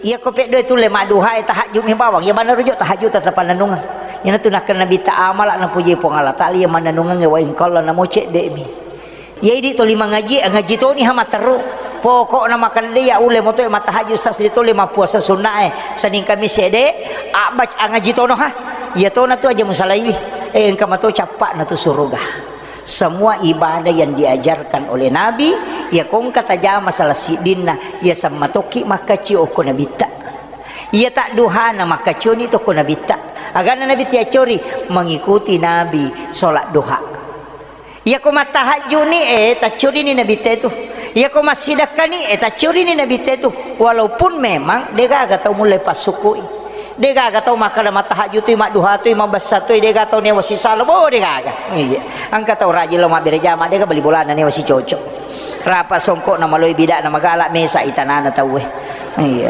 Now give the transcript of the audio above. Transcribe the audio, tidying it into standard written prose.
ia kopek doi tu le maduha tahajud mi bawang ya mana rujuk tahajud tetap nanungan ya tu nak nabi ta'amal na puji pong Allah taala ya mana nungan wa in qalla na mocek de mi ya idi to lima ngaji to ni hama teru pokok na makan dia ule moto ma tahajud tas itu lima puasa sunnah saning kami sede abac ngaji to no ha ya to na tu aja musalaiwi engkau to capak na tu surga. Semua ibadah yang diajarkan oleh Nabi ya kong kata jama masalah sidinna ya sama toki maka cio ko nabita ya tak duhana maka cio ni to ko nabita agana Nabi tia cori mengikuti Nabi solat duha ya ko matahajud ni tak curi ni Nabi itu ya ko masidakah ni tak curi ni Nabi itu walaupun memang dia gak tahu mulai pasukui dia gak tahu makan mata tahajud tu mak duha tu mak besar tu dia gak tahu ni wasi salam oh dia gak iya angkat tahu rajin lo mak berjamaah dia gak beli bola ni wasi cocok rapa songkok nama loi bidak nama galak mesa itanana tahu iya